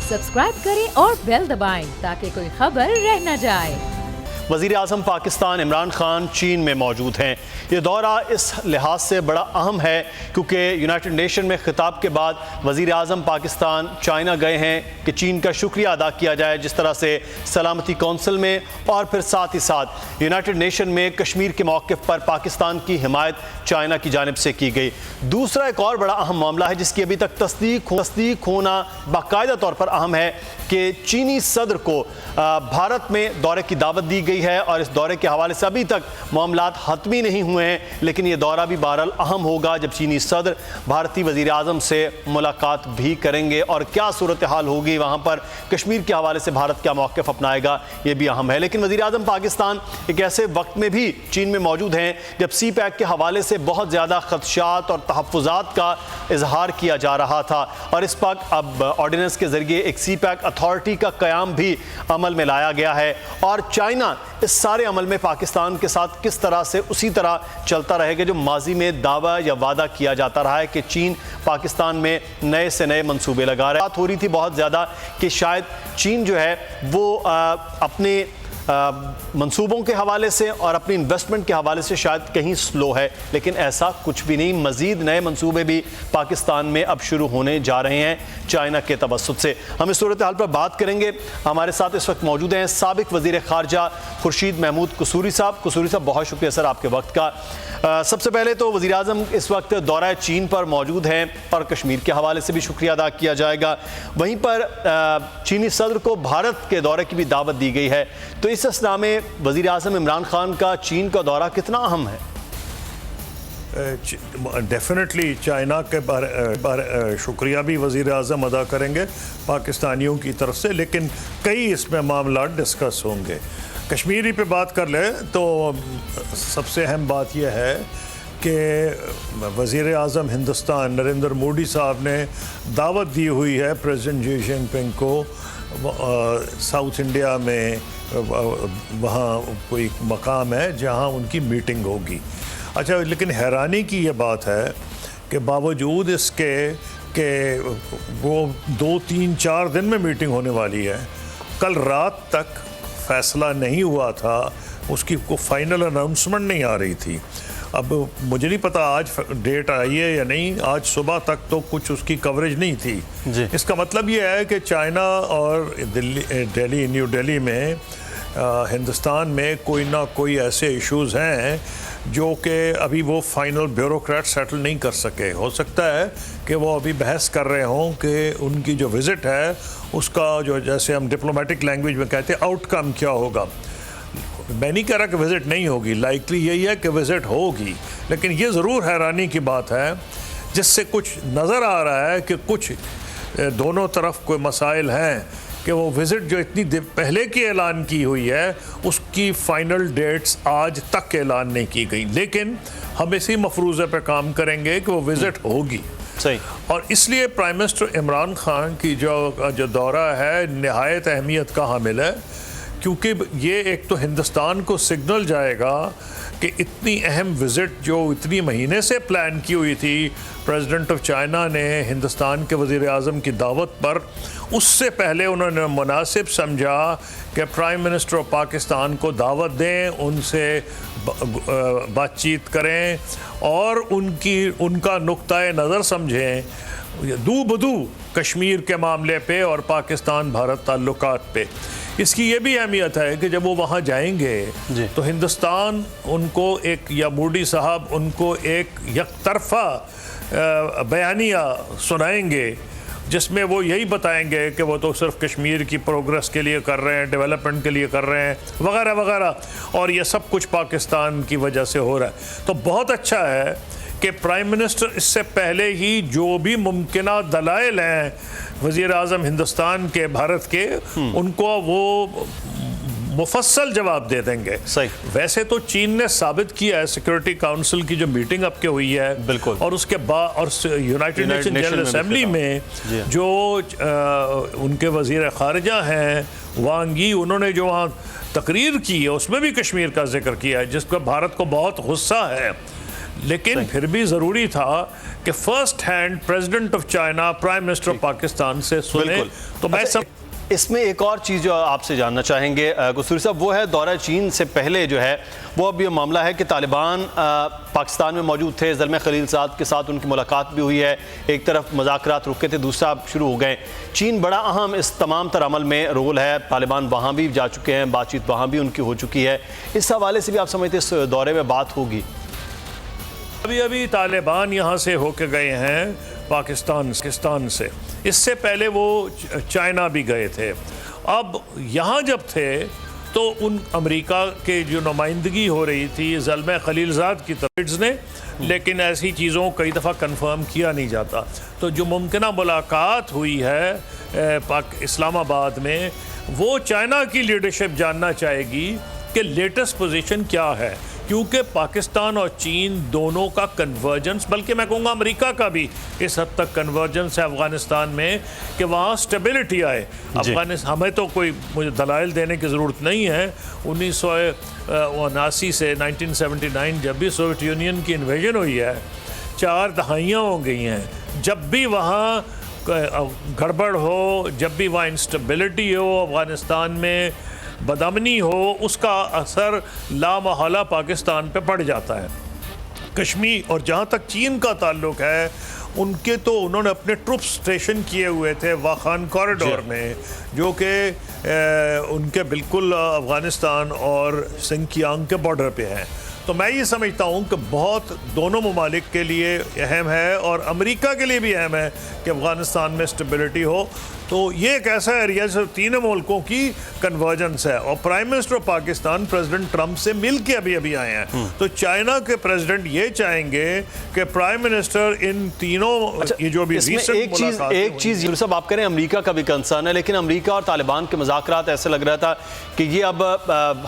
Subscribe करें और bell दबाएं ताकि कोई खबर रह न जाए। वज़ीर आज़म पाकिस्तान इमरान खान चीन में मौजूद हैं। ये दौरा इस लिहाज से बड़ा अहम है क्योंकि यूनाइटेड नेशन में खिताब के बाद वज़ीर आज़म पाकिस्तान चाइना गए हैं कि चीन का शुक्रिया अदा किया जाए, जिस तरह से सलामती कौंसिल में और फिर साथ ही साथ यूनाइटेड नेशन में कश्मीर के मौक़िफ़ पर पाकिस्तान की हिमायत चाइना की जानिब से की गई। दूसरा एक और बड़ा अहम मामला है जिसकी अभी तक तस्दीक होना बाकायदा तौर पर अहम है कि चीनी सदर को भारत में दौरे की दावत दी गई है और इस दौरे के हवाले से अभी तक मामलात हतमी नहीं हुए हैं, लेकिन ये दौरा भी बहरहाल अहम होगा जब चीनी सदर भारतीय वज़ीर आज़म से मुलाकात भी करेंगे और क्या सूरत हाल होगी वहाँ पर, कश्मीर के हवाले से भारत क्या मौक़िफ़ अपनाएगा, ये भी अहम है। लेकिन वज़ीर आज़म पाकिस्तान एक ऐसे वक्त में भी चीन में मौजूद हैं जब सी पैक के हवाले से बहुत ज़्यादा ख़दशात और तहफ़्फ़ुज़ात का इजहार किया जा रहा था और इस वक्त अब ऑर्डिनेंस के ज़रिए एक सी पैक अथॉरिटी का क़याम भी अमल में लाया गया है और चाइना इस सारे अमल में पाकिस्तान के साथ किस तरह से उसी तरह चलता रहेगा जो माजी में दावा या वादा किया जाता रहा है कि चीन पाकिस्तान में नए से नए मंसूबे लगा रहा है। बात हो रही थी बहुत ज़्यादा कि शायद चीन जो है वो अपने मंसूबों के हवाले से और अपनी इन्वेस्टमेंट के हवाले से शायद कहीं स्लो है, लेकिन ऐसा कुछ भी नहीं। मज़ीद नए मंसूबे भी पाकिस्तान में अब शुरू होने जा रहे हैं चाइना के तवस्सुत से। हम इस सूरत हाल पर बात करेंगे। हमारे साथ इस वक्त मौजूद हैं साबिक वज़ीर ख़ारजा खुर्शीद महमूद कसूरी साहब। कसूरी साहब, बहुत शुक्रिया सर आपके वक्त का। सबसे पहले तो वज़ीर आज़म इस वक्त दौरा चीन पर मौजूद हैं और कश्मीर के हवाले से भी शुक्रिया अदा किया जाएगा। वहीं पर चीनी सदर को भारत के दौरे की भी दावत दी गई है, तो इस असना में वज़ीर आज़म इमरान खान का चीन का दौरा कितना अहम है? डेफिनेटली चाइना के बारे शुक्रिया भी वज़ीर आज़म अदा करेंगे पाकिस्तानियों की तरफ से, लेकिन कई इसमें मामला डिस्कस होंगे। कश्मीरी पे बात कर ले तो सबसे अहम बात यह है कि वज़ीर आज़म हिंदुस्तान नरेंद्र मोदी साहब ने दावत दी हुई है प्रेसिडेंट जी जिनपिंग को साउथ इंडिया में, वहाँ कोई मकाम है जहाँ उनकी मीटिंग होगी। अच्छा, लेकिन हैरानी की ये बात है कि बावजूद इसके कि वो 2-3-4 दिन में मीटिंग होने वाली है, कल रात तक फैसला नहीं हुआ था, उसकी को फाइनल अनाउंसमेंट नहीं आ रही थी। अब मुझे नहीं पता आज डेट आई है या नहीं, आज सुबह तक तो कुछ उसकी कवरेज नहीं थी जी। इसका मतलब ये है कि चाइना और न्यू दिल्ली में हिंदुस्तान में कोई ना कोई ऐसे इश्यूज़ हैं जो कि अभी वो फाइनल ब्यूरोक्रेट सेटल नहीं कर सके। हो सकता है कि वो अभी बहस कर रहे हों कि उनकी जो विज़िट है उसका जो, जैसे हम डिप्लोमेटिक लैंग्वेज में कहते हैं, आउटकम क्या होगा। मैं नहीं कह रहा कि विज़िट नहीं होगी, लाइकली यही है कि विज़िट होगी, लेकिन ये ज़रूर हैरानी की बात है जिससे कुछ नज़र आ रहा है कि कुछ दोनों तरफ कोई मसाइल हैं कि वो विज़िट जो इतनी पहले की ऐलान की हुई है उसकी फ़ाइनल डेट्स आज तक ऐलान नहीं की गई, लेकिन हम इसी मफरूज़े पे काम करेंगे कि वो विज़िट होगी। सही। और इसलिए प्राइम मिनिस्टर इमरान खान की जो दौरा है नहायत अहमियत का हामिल है, क्योंकि ये एक तो हिंदुस्तान को सिग्नल जाएगा कि इतनी अहम विज़िट जो इतनी महीने से प्लान की हुई थी प्रेसिडेंट ऑफ चाइना ने हिंदुस्तान के वज़ीर आज़म की दावत पर, उससे पहले उन्होंने मुनासिब समझा कि प्राइम मिनिस्टर ऑफ पाकिस्तान को दावत दें, उनसे बातचीत करें और उनका नुक्ता नज़र समझें दू बदू कश्मीर के मामले पे और पाकिस्तान भारत ताल्लुकात पे। इसकी ये भी अहमियत है कि जब वो वहाँ जाएंगे तो हिंदुस्तान उनको एक, या मोदी साहब उनको एक यकतरफा बयानिया सुनाएंगे जिसमें वो यही बताएंगे कि वो तो सिर्फ कश्मीर की प्रोग्रेस के लिए कर रहे हैं, डेवलपमेंट के लिए कर रहे हैं, वगैरह वगैरह, और ये सब कुछ पाकिस्तान की वजह से हो रहा है। तो बहुत अच्छा है कि प्राइम मिनिस्टर इससे पहले ही जो भी मुमकिना दलाइल हैं वज़ीर आज़म हिंदुस्तान के, भारत के, उनको वो मुफस्सल जवाब दे देंगे। सही। वैसे तो चीन ने साबित किया है सिक्योरिटी काउंसिल की जो मीटिंग अब के हुई है, बिल्कुल, और उसके बाद और यूनाइटेड नेशन जनरल असेंबली में जो उनके वज़ीर ख़ारजा हैं वांग यी, उन्होंने जो वहाँ तकरीर की है उसमें भी कश्मीर का जिक्र किया है, जिसका भारत को बहुत गुस्सा है लेकिन फिर भी ज़रूरी था कि first hand president of China prime minister of Pakistan से सुने। तो मैं अच्छा, इसमें एक और चीज़ जो आपसे जानना चाहेंगे कसूरी साहब, वो है दौरा चीन से पहले जो है वो अब ये मामला है कि तालिबान पाकिस्तान में मौजूद थे, ज़ल्मे खलीलज़ाद के साथ उनकी मुलाकात भी हुई है, एक तरफ मुज़ाकरात रुके थे, दूसरा अब शुरू हो गए। चीन बड़ा अहम इस तमाम तर अमल में रोल है, तालिबान वहाँ भी जा चुके हैं, बातचीत वहाँ भी उनकी हो चुकी है। इस हवाले से भी आप समझते इस दौरे में बात होगी? अभी तालिबान यहाँ से होके गए हैं पाकिस्तान से, इससे पहले वो चाइना भी गए थे। अब यहाँ जब थे तो उन अमेरिका के जो नुमाइंदगी हो रही थी ज़ल्मे खलीलज़ाद की तरफ ने, लेकिन ऐसी चीज़ों को कई दफ़ा कंफर्म किया नहीं जाता। तो जो मुमकिन मुलाकात हुई है इस्लामाबाद में, वो चाइना की लीडरशिप जानना चाहेगी कि लेटेस्ट पोजीशन क्या है, क्योंकि पाकिस्तान और चीन दोनों का कन्वर्जेंस, बल्कि मैं कहूँगा अमेरिका का भी इस हद तक कन्वर्जेंस है अफ़गानिस्तान में कि वहाँ स्टेबिलिटी आए। अफ़गानिस्तान हमें तो कोई मुझे दलाइल देने की ज़रूरत नहीं है। 1979 से 1979 जब भी सोवियत यूनियन की इन्वेजन हुई है, 4 दहाइयाँ हो गई हैं। जब भी वहाँ गड़बड़ हो, जब भी वहाँ इंस्टेबिलिटी हो, अफ़गानिस्तान में बदअमनी हो, उसका असर लामहला पाकिस्तान पे पड़ जाता है। कश्मीर और जहाँ तक चीन का ताल्लुक है, उनके तो उन्होंने अपने ट्रुप्स स्टेशन किए हुए थे वाखान कॉरिडोर में, जो कि उनके बिल्कुल अफ़गानिस्तान और सिंकियांग के बॉर्डर पे हैं। तो मैं ये समझता हूँ कि बहुत दोनों ममालिक के लिए अहम है और अमेरिका के लिए भी अहम है कि अफ़गानिस्तान में स्टेबिलिटी हो। तो ये एक ऐसा एरिया जो तीनों मुल्कों की कन्वर्जेंस है। और prime minister of Pakistan president Trump से मिल के अभी आए हैं। तो चाइना के प्रेसिडेंट ये चाहेंगे कि प्राइम मिनिस्टर इन तीनों ये जो भी एक चीज़ सब आप करें, अमेरिका का भी कंसर्न है, लेकिन अमेरिका और तालिबान के मुज़ाकरात ऐसे लग रहा था कि ये अब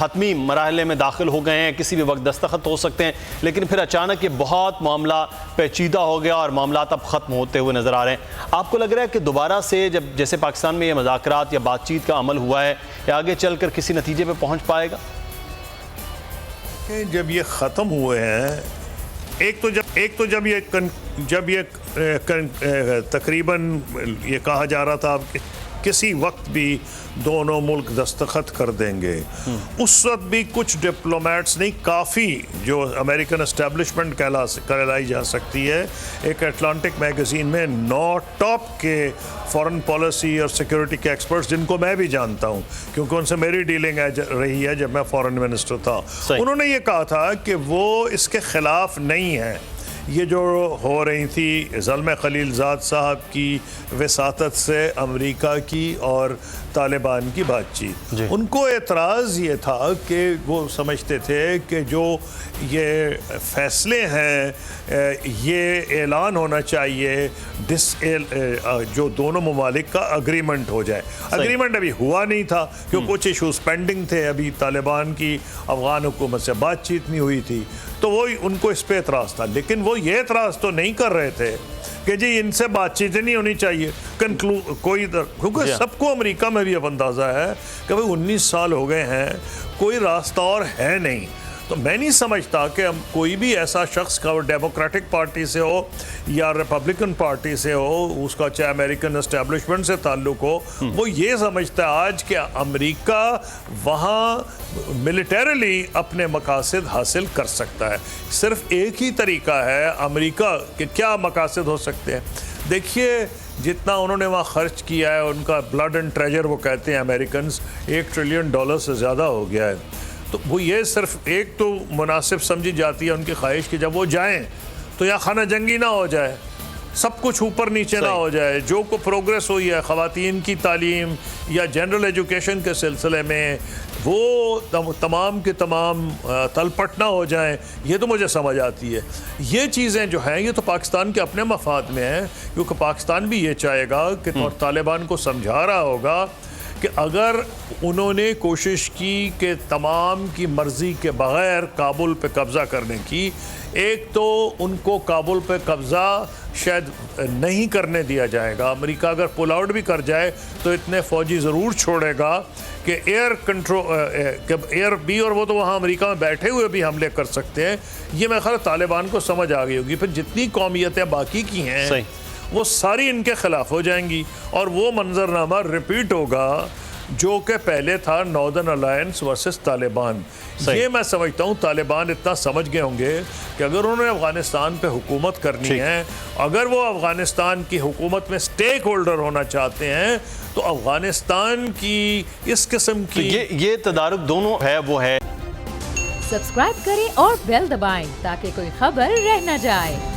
हतमी मराहले में दाखिल हो गए हैं, किसी भी वक्त दस्तखत हो सकते हैं, लेकिन फिर अचानक ये बहुत मामला पेचीदा हो गया और मामला अब ख़त्म होते हुए नज़र आ रहे हैं। आपको लग रहा है कि दोबारा से जब जैसे पाकिस्तान में ये मुज़ाकरात या बातचीत का अमल हुआ है, या आगे चलकर किसी नतीजे पे पहुंच पाएगा? जब ये ख़त्म हुए हैं, एक तो जब ये तकरीबन ये कहा जा रहा था कि किसी वक्त भी दोनों मुल्क दस्तखत कर देंगे, उस वक्त भी कुछ डिप्लोमेट्स नहीं, काफ़ी जो अमेरिकन एस्टेब्लिशमेंट कहलाई जा सकती है, एक अटलांटिक मैगज़ीन में 9 टॉप के फॉरेन पॉलिसी और सिक्योरिटी के एक्सपर्ट्स, जिनको मैं भी जानता हूं क्योंकि उनसे मेरी डीलिंग रही है जब मैं फॉरेन मिनिस्टर था, उन्होंने ये कहा था कि वो इसके ख़िलाफ़ नहीं है। ये जो हो रही थी ज़ल्मे खलीलज़ाद साहब की वसातत से अमेरिका की और तालिबान की बातचीत, उनको एतराज़ ये था कि वो समझते थे कि जो ये फ़ैसले हैं ये ऐलान होना चाहिए, जो दोनों ममालिक का अग्रीमेंट हो जाए। अग्रीमेंट अभी हुआ नहीं था क्योंकि कुछ इशूज़ पेंडिंग थे, अभी तालिबान की अफ़गान हुकूमत से बातचीत नहीं हुई थी, तो वो उनको इस पे एतराज़ था। लेकिन वो ये एतराज़ तो नहीं कर रहे थे कि जी इनसे बातचीत नहीं होनी चाहिए, क्योंकि सबको अमेरिका में भी अब अंदाज़ा है कि भाई 19 साल हो गए हैं, कोई रास्ता और है नहीं। तो मैं नहीं समझता कि हम कोई भी ऐसा शख्स का डेमोक्रेटिक पार्टी से हो या रिपब्लिकन पार्टी से हो, उसका चाहे अमेरिकन एस्टेब्लिशमेंट से ताल्लुक़ हो, वो ये समझता है आज कि अमेरिका वहाँ मिलिटरीली अपने मकासद हासिल कर सकता है। सिर्फ एक ही तरीका है अमेरिका के क्या मकासद हो सकते हैं। देखिए जितना उन्होंने वहाँ खर्च किया है, उनका ब्लड एंड ट्रेजर वो कहते हैं अमेरिकन्स, $1 ट्रिलियन से ज़्यादा हो गया है। तो वो ये सिर्फ एक तो मुनासिब समझी जाती है उनकी ख्वाहिश कि जब वो जाएं तो या खाना जंगी ना हो जाए, सब कुछ ऊपर नीचे ना हो जाए, जो को प्रोग्रेस हुई है ख़वातीन की तालीम या जनरल एजुकेशन के सिलसिले में, वो तमाम के तमाम तलपट ना हो जाएं। ये तो मुझे समझ आती है। ये चीज़ें जो हैं ये तो पाकिस्तान के अपने मफाद में हैं, क्योंकि पाकिस्तान भी ये चाहेगा कि और तालिबान को समझा रहा होगा कि अगर उन्होंने कोशिश की कि तमाम की मर्ज़ी के बग़ैर काबुल पे कब्ज़ा करने की, एक तो उनको काबुल पे कब्ज़ा शायद नहीं करने दिया जाएगा। अमेरिका अगर पुल आउट भी कर जाए तो इतने फ़ौजी ज़रूर छोड़ेगा कि एयर भी, और वो तो वहाँ अमेरिका में बैठे हुए भी हमले कर सकते हैं। ये मेरे ख्याल तालिबान को समझ आ गई होगी। फिर जितनी कौमियतें बाकी की हैं वो सारी इनके ख़िलाफ़ हो जाएंगी और वो मंजरनामा रिपीट होगा जो कि पहले था नॉर्दर्न अलायंस वर्सेस तालिबान। ये मैं समझता हूँ तालिबान इतना समझ गए होंगे कि अगर उन्होंने अफ़गानिस्तान पे हुकूमत करनी है, अगर वो अफ़गानिस्तान की हुकूमत में स्टेक होल्डर होना चाहते हैं, तो अफ़गानिस्तान की इस किस्म की ये तदारुक दोनों है वो है। सब्सक्राइब करें और बेल दबाएं ताकि कोई खबर रह न जाए।